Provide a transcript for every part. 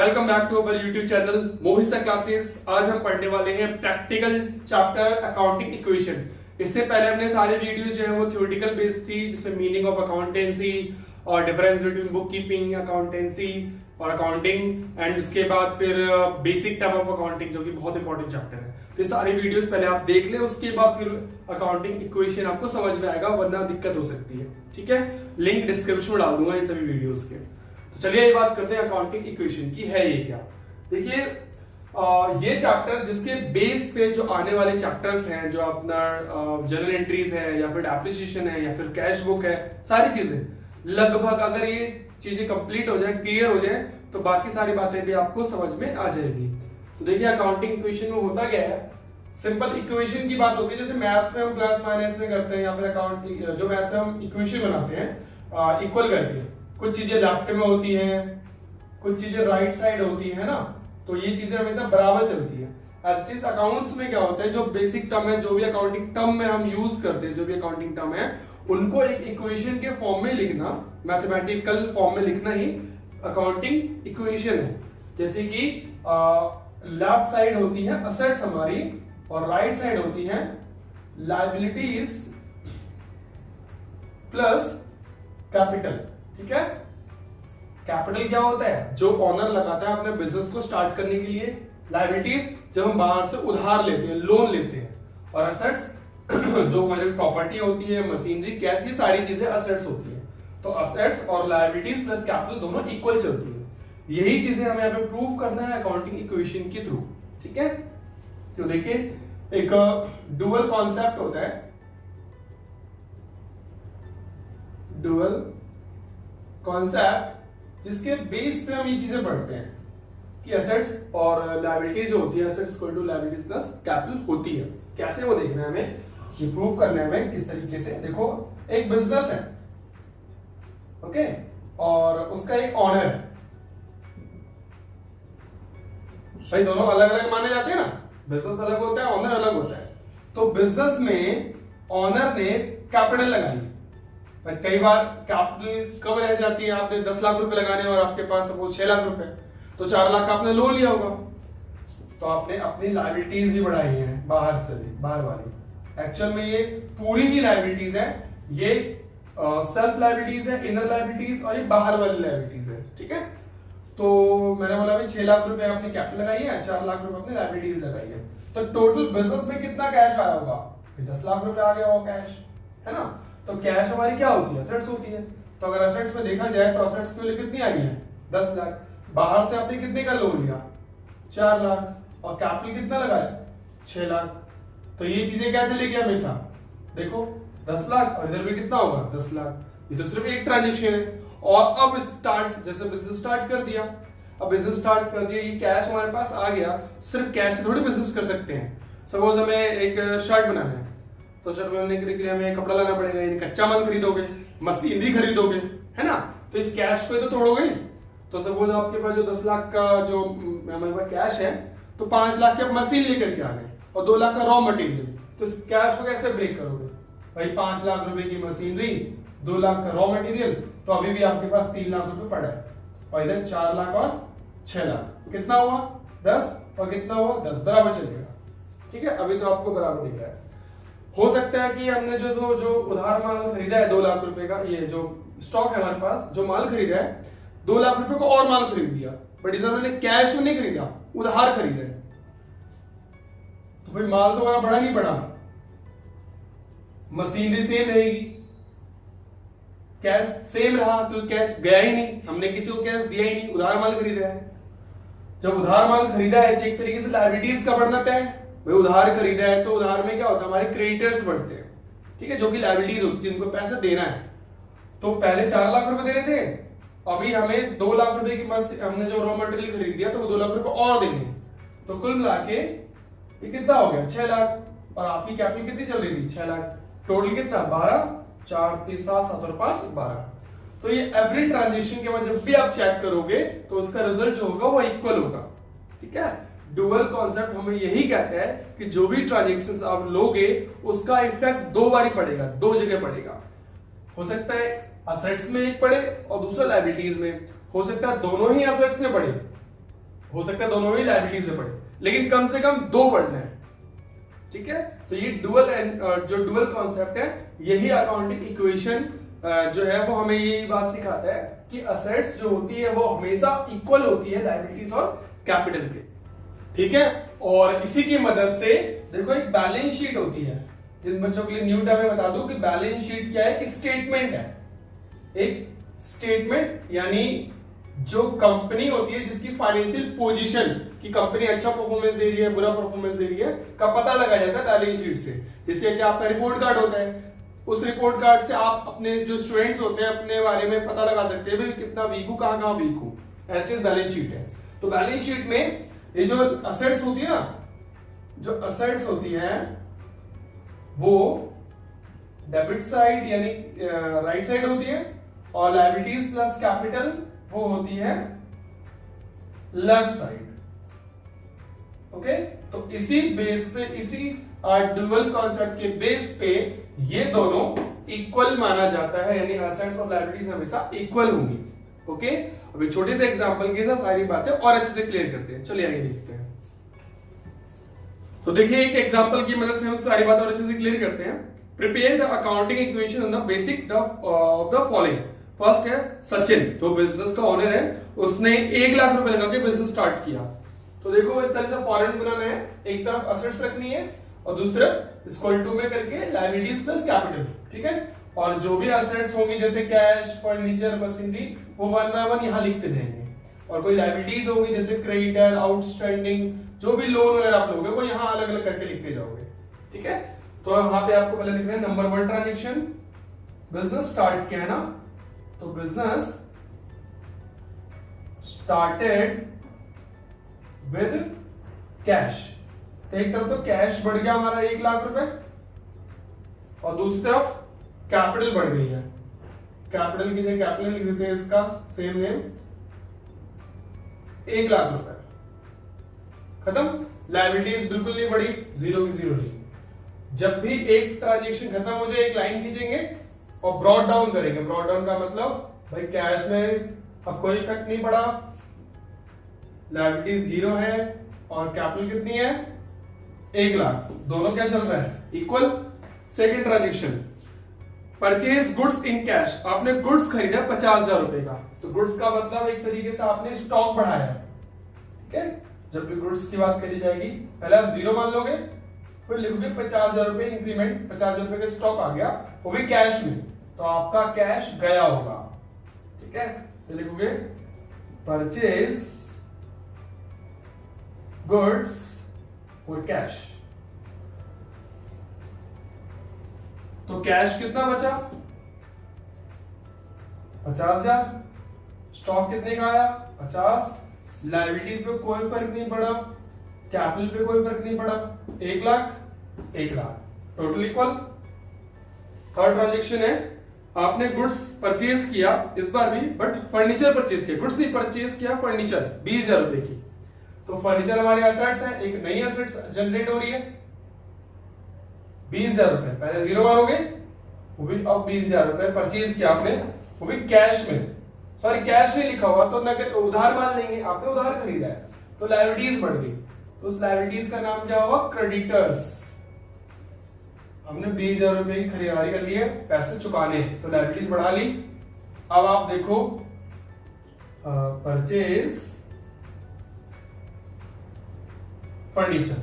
Welcome back to our YouTube channel Mohit Classes. आज हम पढ़ने वाले हैं प्रैक्टिकल चैप्टर अकाउंटिंग इक्वेशन। इससे पहले हमने सारे वीडियो जो है वो थ्योरेटिकल बेस्ड थी, जिसमें मीनिंग ऑफ अकाउंटेंसी और difference between book keeping, accountancy और अकाउंटिंग, एंड उसके बाद फिर बेसिक टाइप ऑफ अकाउंटिंग, जो कि बहुत इंपॉर्टेंट चैप्टर है। तो ये सारी वीडियोस पहले आप देख ले, उसके बाद फिर अकाउंटिंग इक्वेशन आपको समझ में आएगा, वरना दिक्कत हो सकती है। ठीक है, लिंक डिस्क्रिप्शन में डाल दूंगा इन सभी वीडियोस के। तो चलिए ये बात करते हैं अकाउंटिंग इक्वेशन की, है ये क्या। देखिए ये चैप्टर जिसके बेस पे जो आने वाले चैप्टर्स हैं, जो अपना जर्नल एंट्रीज है या फिर डेप्रिसिएशन है या फिर कैश बुक है, सारी चीजें लगभग अगर ये चीजें कंप्लीट हो जाए, क्लियर हो जाए, तो बाकी सारी बातें भी आपको समझ में आ जाएगी। तो देखिए अकाउंटिंग इक्वेशन में होता क्या है, सिंपल इक्वेशन की बात होती है। जैसे मैथ्स में हम प्लस माइनस में करते हैं, या फिर अकाउंट जो मैथ्स में हम इक्वेशन बनाते हैं इक्वल करके, कुछ चीजें लेफ्ट में होती हैं, कुछ चीजें राइट साइड होती है ना, तो ये चीजें हमेशा बराबर चलती है। एज इट इज अकाउंट्स में क्या होता है, जो बेसिक टर्म है, जो भी अकाउंटिंग टर्म में हम यूज करते हैं, जो भी अकाउंटिंग टर्म है, उनको एक इक्वेशन के फॉर्म में लिखना, मैथमेटिकल फॉर्म में लिखना ही अकाउंटिंग इक्वेशन है। जैसे कि लेफ्ट साइड होती है असेट्स हमारी, और राइट साइड होती है लायबिलिटीज प्लस कैपिटल। ठीक है, कैपिटल क्या होता है, जो ऑनर लगाता है अपने बिजनेस को स्टार्ट करने के लिए। लायबिलिटीज जब हम बाहर से उधार लेते हैं, लोन लेते हैं। और असेट्स जो हमारी प्रॉपर्टी होती है, मशीनरी, कैश, ये सारी चीजें असेट्स होती है। तो असेट्स और लायबिलिटीज प्लस कैपिटल दोनों इक्वल चलती है। यही चीजें हमें यहाँ पे प्रूव करना है अकाउंटिंग इक्वेशन के थ्रू। ठीक है, तो देखिए एक डुअल कॉन्सेप्ट होता है, डुअल कॉन्सेप्ट, जिसके बेस पे हम ये चीजें पढ़ते हैं कि एसेट्स और लायबिलिटीज जो होती है, assets equal to liabilities plus capital होती है। कैसे वो देखना है हमें, ये प्रूव करना है हमें किस तरीके से। देखो एक बिजनेस है, ओके, और उसका एक ऑनर है। भाई दोनों अलग अलग माने जाते हैं ना, बिजनेस अलग होता है, ऑनर अलग होता है। तो बिजनेस में ऑनर ने कैपिटल लगाई, पर कई बार कैपिटल कम रह जाती है। आपने 10 लाख रुपए लगाने और आपके पास सपोज 6 लाख रुपए, तो 4 लाख का आपने लोन लिया होगा, तो आपने अपनी लायबिलिटीज भी बढ़ाई है बाहर से भी, बाहर वाली। एक्चुअल में ये पूरी ही लायबिलिटीज है, ये सेल्फ लायबिलिटीज है, इनर लायबिलिटीज, और ये बाहर वाली लायबिलिटीज है। ठीक है, तो मैंने बोला भाई 6 लाख रुपए आपने कैपिटल लगाई है, 4 लाख रुपए अपनी लायबिलिटीज लगाई है, तो टोटल बिजनेस में कितना कैश आया होगा, 10 लाख रुपए आ गया होगा कैश, है ना। तो कैश हमारी क्या होती है, असेट्स होती है। तो अगर असेट्स में देखा जाए तो असेट्स की वैल्यू कितनी आ गई है, 10 लाख। बाहर से आपने कितने का लोन लिया, 4 लाख, और कैपिटल कितना लगाया, 6 लाख। तो ये चीजें क्या चलेगी हमेशा, देखो 10 लाख और इधर भी कितना होगा, 10 लाख। ये तो सिर्फ एक ट्रांजेक्शन है। और अब स्टार्ट, जैसे बिजनेस स्टार्ट कर दिया, अब बिजनेस स्टार्ट कर दिया, ये कैश हमारे पास आ गया, सिर्फ कैश से थोड़ी बिजनेस कर सकते हैं। सपोज हमें एक शर्ट बनाना है, तो शर्ट बनाने के लिए हमें कपड़ा लाना पड़ेगा, यानी कच्चा माल खरीदोगे, मशीनरी खरीदोगे, है ना। तो इस कैश को तो तोड़ोगे। तो सपोज आपके पास जो 10 लाख का जो हमारे पास कैश है, तो 5 लाख की आप मशीन लेकर के आ गए और 2 लाख का रॉ मटेरियल। तो इस कैश को कैसे ब्रेक करोगे भाई, 5 लाख रुपए की मशीनरी, 2 लाख का रॉ मटेरियल, तो अभी भी आपके पास 3 लाख रुपए पड़ा है, और इधर 4 लाख और 6 लाख, कितना हुआ 10, और कितना हुआ 10, बराबर चलेगा। ठीक है, अभी तो आपको बराबर दिख रहा है। हो सकता है कि हमने जो उधार माल खरीदा है 2 लाख रुपए का, ये जो स्टॉक है हमारे पास, जो माल खरीदा है 2 लाख रुपए को और माल खरीद दिया, बट इधर मैंने कैश में नहीं खरीदा, उधार खरीदा है, तो फिर माल तो हमारा बढ़ा नहीं बढ़ा, मशीनरी सेम रहेगी, कैश सेम रहा, तो कैश गया ही नहीं, हमने किसी को कैश दिया ही नहीं, उधार माल खरीदा है। जब उधार माल खरीदा है तो एक तरीके से लायबिलिटीज का बढ़ना तय है। भाई उधार खरीदा है तो उधार में क्या होता है, हमारे क्रेडिटर्स बढ़ते हैं, ठीक है, जो कि लायबिलिटीज होती है, जिनको पैसा देना है। तो पहले 4 लाख रुपए दे रहे थे, अभी हमें 2 लाख रुपए की बस, हमने जो रॉ मटेरियल खरीद दिया तो वो 2 लाख रुपए और देंगे, तो कुल मिला के ये कितना हो गया, 6 लाख। और आपकी कैपिटल कितनी चल रही थी, 6 लाख। टोटल कितना, 12, 4, 3, 7, 7 और 5, 12। तो ये एवरी ट्रांजेक्शन के बाद जब भी आप चेक करोगे तो उसका रिजल्ट जो होगा वो इक्वल होगा। ठीक है, डुअल कॉन्सेप्ट हमें यही कहता है कि जो भी ट्रांजेक्शंस आप लोगे उसका इफेक्ट 2 बारी पड़ेगा, 2 जगह पड़ेगा। हो सकता है असेट्स में एक पड़े और दूसरा लायबिलिटीज में, हो सकता है दोनों ही असेट्स में पड़े, हो सकता है दोनों ही लायबिलिटीज में पड़े, लेकिन कम से कम दो पढ़ने हैं, ठीक है। तो ये जो डुअल कॉन्सेप्ट है, यही अकाउंटिंग इक्वेशन जो है वो हमें यही बात सिखाता है कि असेट्स जो होती है वो हमेशा इक्वल होती है लायबिलिटीज और कैपिटल के, ठीक है। और इसी की मदद से देखो एक बैलेंस शीट होती है, जिन बच्चों के लिए न्यू टर्म में बता दूं कि बैलेंस शीट क्या है कि स्टेटमेंट है, एक स्टेटमेंट यानी जो कंपनी होती है जिसकी फाइनेंशियल पोजीशन कि कंपनी अच्छा परफॉर्मेंस दे रही है बुरा परफॉर्मेंस दे रही है का पता लगाया जाता है बैलेंस शीट से। जैसे कि आपका रिपोर्ट कार्ड होता है, उस रिपोर्ट कार्ड से आप अपने जो स्टूडेंट्स होते हैं अपने बारे में पता लगा सकते हैं भाई कितना वीक हूं, कहां वीक हूं, ऐसी बैलेंस शीट है। तो बैलेंस शीट में ये जो असेट्स होती है ना, जो असेट्स होती है वो डेबिट साइड यानी राइट साइड होती है, और लायबिलिटीज प्लस कैपिटल वो होती है लेफ्ट साइड। ओके, तो इसी बेस पे, इसी डुअल कॉन्सेप्ट के बेस पे ये दोनों इक्वल माना जाता है, यानी असेट्स और लायबिलिटीज हमेशा इक्वल होंगी। ओके, अब एक छोटे से एग्जांपल के साथ सारी बातें और अच्छे से क्लियर करते हैं। चलिए आगे देखते हैं। तो देखिए एक एग्जांपल की मदद से हम सारी बातें और अच्छे से क्लियर करते हैं। Prepare the accounting equation on the basic of the following. First है सचिन, जो बिजनेस का ओनर है, उसने 1 लाख रुपए लगा के बिजनेस स्टार्ट किया। तो देखो इस तरह से फॉर्मूला बनाना है, एक तरफ असेट्स रखनी है और दूसरे इक्वल टू में करके लायबिलिटीज प्लस कैपिटल, ठीक है। और जो भी असेट्स होंगी जैसे कैश, फर्नीचर, मशीनरी, वो 1 बाय 1 यहां लिखते जाएंगे। और कोई लायबिलिटीज होगी जैसे क्रेडिटर, आउटस्टैंडिंग, जो भी लोन वगैरह आप लोगे वो यहां अलग अलग करके लिखते जाओगे, ठीक है। तो यहां पे आपको पहले लिखना है नंबर 1 ट्रांजेक्शन, बिजनेस स्टार्ट किया है ना, तो बिजनेस स्टार्टेड विद कैश। तो एक तरफ तो कैश बढ़ गया हमारा 1 लाख रुपए, और दूसरी तरफ कैपिटल बढ़ गई है। कैपिटल की जगह कैपिटल लिख देते हैं, इसका सेम नेम, 1 लाख रुपए खत्म। लायबिलिटीज बिल्कुल नहीं बढ़ी, 0 की 0 नहीं। जब भी एक ट्रांजेक्शन खत्म हो जाए एक लाइन खींचेंगे और ब्रॉड डाउन करेंगे। ब्रॉड डाउन का मतलब भाई कैश में अब कोई इफेक्ट नहीं पड़ा, लायबिलिटीज 0 है और कैपिटल कितनी है 1 लाख, दोनों क्या चल रहा है equal. Second transaction, purchase goods in cash, आपने गुड्स खरीदा 50,000 रुपए का। तो गुड्स का मतलब एक तरीके से आपने स्टॉक बढ़ाया, ठीक है। जब भी गुड्स की बात करी जाएगी पहले आप 0 मान लोगे, फिर लिखोगे 50,000 रुपए इंक्रीमेंट, 50,000 रुपए का स्टॉक आ गया, वो भी कैश में, तो आपका कैश गया होगा, ठीक है। तो लिखोगे परचेज गुड्स और कैश। तो कैश कितना बचा 50,000, स्टॉक कितने का आया 50, लायबिलिटीज पे कोई फर्क नहीं पड़ा, कैपिटल पे कोई फर्क नहीं पड़ा, 1 lakh 1 lakh, total equal. Third transaction है, आपने गुड्स परचेज किया इस बार भी, बट फर्नीचर परचेज किया, गुड्स नहीं परचेज किया, फर्नीचर 20,000 रुपए की। तो फर्नीचर हमारे असेट्स है, एक नई असेट्स जनरेट हो रही है 20,000 रुपए, पहले 0 मारोगे, वो भी अब 20,000 रुपए परचेज किया आपने, वो भी कैश में, सॉरी कैश नहीं लिखा हुआ तो नकद उधार मान लेंगे, आपने उधार खरीदा है, तो लायबिलिटीज बढ़ गई। तो उस लायबिलिटीज का नाम क्या होगा क्रेडिटर्स। हमने 20,000 रुपए की खरीदारी कर ली है, पैसे चुकाने, तो लायबिलिटीज बढ़ा ली। अब आप देखो परचेज फर्नीचर,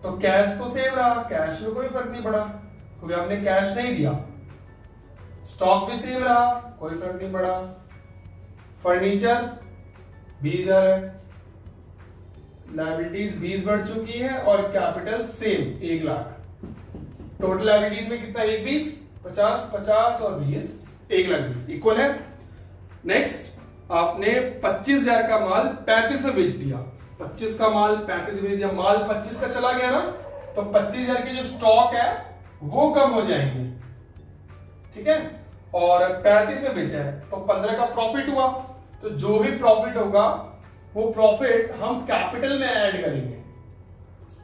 तो कैश तो सेम रहा, कैश में कोई फर्क नहीं पड़ा क्योंकि आपने कैश नहीं दिया, स्टॉक भी सेम रहा, कोई फर्क नहीं पड़ा, फर्नीचर 20,000 है, लायबिलिटीज 20 बढ़ चुकी है और capital same 1 lakh. Total liabilities में कितना 1 20, 50 50 और 20, 1 लाख 20 इक्वल है। नेक्स्ट, आपने 25,000 का माल 35 में बेच दिया, 25 का माल 35 में बेच दिया, माल 25 का चला गया ना, तो 25,000 के जो स्टॉक है वो कम हो जाएंगे, ठीक है। और 35 में बेचा है तो 15 का प्रॉफिट हुआ, तो जो भी प्रॉफिट होगा वो प्रॉफिट हम कैपिटल में ऐड करेंगे,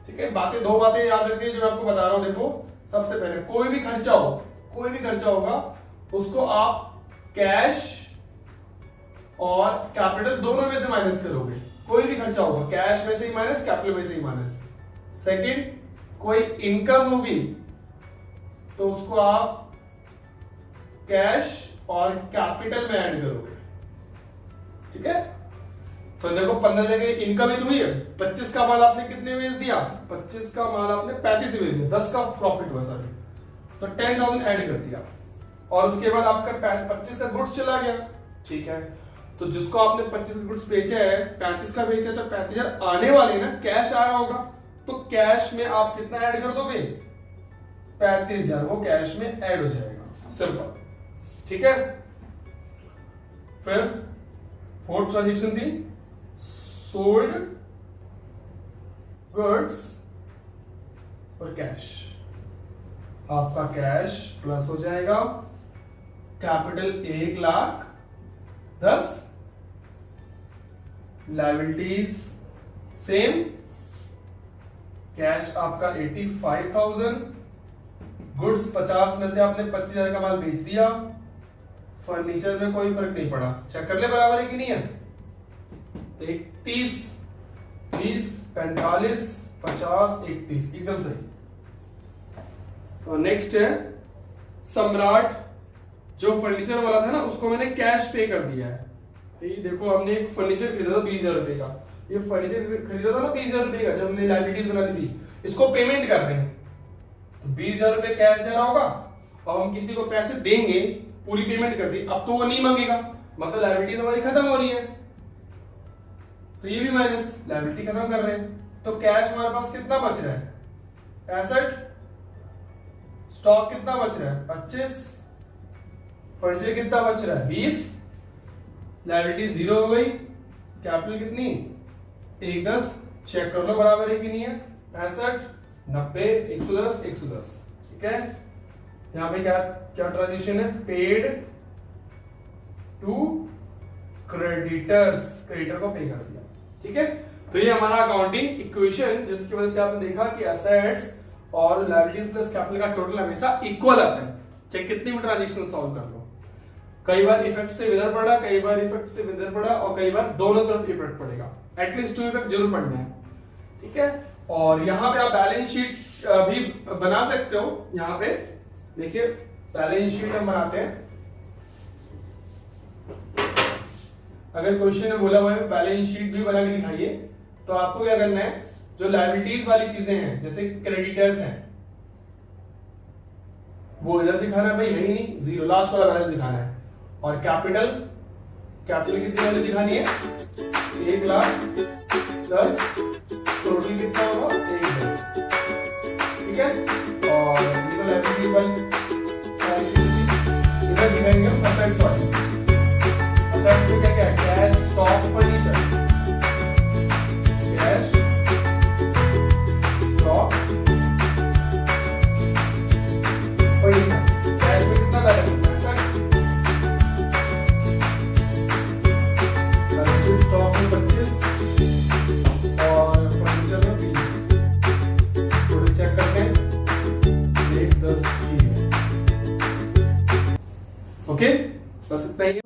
ठीक है। बातें, 2 बातें याद रखिए जो मैं आपको बता रहा हूं। देखो सबसे पहले कोई भी खर्चा हो, कोई भी खर्चा होगा उसको आप कैश और कैपिटल दोनों में से माइनस करोगे, कोई भी खर्चा होगा, कैश में से ही माइनस, कैपिटल में से ही माइनस। सेकंड, कोई इनकम होगी तो उसको आप कैश और कैपिटल में ऐड करोगे, ठीक है। तो देखो 15 जगह इनकम ही तो हुई है, 25 का माल आपने कितने में बेच दिया, 25 का माल आपने 35 में बेच दिया, 10 का प्रॉफिट हुआ सर, तो 10,000 ऐड कर दिया, और उसके बाद आपका 25 का गुड्स चला गया, ठीक है। तो जिसको आपने 25 गुड्स बेचे है, 35 का बेचे, तो 35,000 आने वाले ना, कैश आ रहा होगा, तो कैश में आप कितना ऐड कर दोगे, 35,000, वो कैश में ऐड हो जाएगा, सिंपल, ठीक है। फिर फोर्थ ट्रांजेक्शन थी सोल्ड गुड्स और कैश, आपका कैश प्लस हो जाएगा, कैपिटल 1,10,000, लायबिलिटीज सेम, कैश आपका 85,000, गुड्स 50 में से आपने 25,000 का माल बेच दिया, फर्नीचर में कोई फर्क नहीं पड़ा, चेक कर ले बराबर है कि नहीं है, 31, 30, 45, 50, 31, एकदम सही। तो नेक्स्ट है सम्राट, जो फर्नीचर वाला था ना, उसको मैंने कैश पे कर दिया है। ये देखो हमने एक फर्नीचर खरीदा था 20,000 रुपए का, ये फर्नीचर खरीदा था ना 20,000 रुपए का, जब हमने लायबिलिटीज बना ली थी, इसको पेमेंट कर रहे हैं, तो 20,000 रुपए कैश जा रहा होगा, और हम किसी को पैसे देंगे, पूरी पेमेंट कर दी, अब तो वो नहीं मांगेगा, मतलब लायबिलिटीज हमारी खत्म हो रही है, तो ये भी माइनस, लायबिलिटी खत्म कर रहे हैं, तो कैश हमारे पास कितना बच रहा है, 65, स्टॉक कितना बच रहा है, 25, फर्नीचर कितना बच रहा है, 20, लायबिलिटी 0 हो गई, कैपिटल कितनी, 1,10, चेक कर लो बराबर है कि नहीं है, 65, 90, 110, 110, ठीक है। यहां पे क्या क्या ट्रांजेक्शन है, पेड टू क्रेडिटर्स, क्रेडिटर को पे कर दिया, ठीक है। तो ये हमारा अकाउंटिंग इक्वेशन, जिसकी वजह से आपने देखा कि एसेट्स और लायबिलिटीज प्लस कैपिटल का टोटल हमेशा इक्वल आता है, चाहे कितनी भी ट्रांजेक्शन सॉल्व कर लो। कई बार इफेक्ट से इधर पड़ा, कई बार इफेक्ट से इधर पड़ा, और कई बार दोनों तरफ इफेक्ट पड़ेगा, एटलीस्ट 2 इफेक्ट जरूर पड़ना है, ठीक है। और यहाँ पे आप बैलेंस शीट भी बना सकते हो, यहाँ पे देखिए बैलेंस शीट हम बनाते हैं। अगर क्वेश्चन में बोला हुआ है बैलेंस शीट भी बना के दिखाइए, तो आपको क्या करना है, जो लायबिलिटीज वाली चीजें हैं, जैसे क्रेडिटर्स हैं, वो इधर दिखाना है भाई, है ही नहीं, 0, लास्ट वाला बैलेंस दिखाना है, और कैपिटल कितनी वाली दिखानी है, 1,10,000, टोटल कितना होगा, 1,10,000, ठीक है। और ये तो लायबिलिटी वाली इधर दिखाएंगे हम असेट्स वाली, असेट्स में क्या क्या है, cash, stock, furniture, cash, stock, furniture, cash में कितना बैलेंस है, स्टॉक में 25 और फर्नीचर में 20, थोड़ी चेक करते हैं, 1,10,000 ओके, बस इतना ही।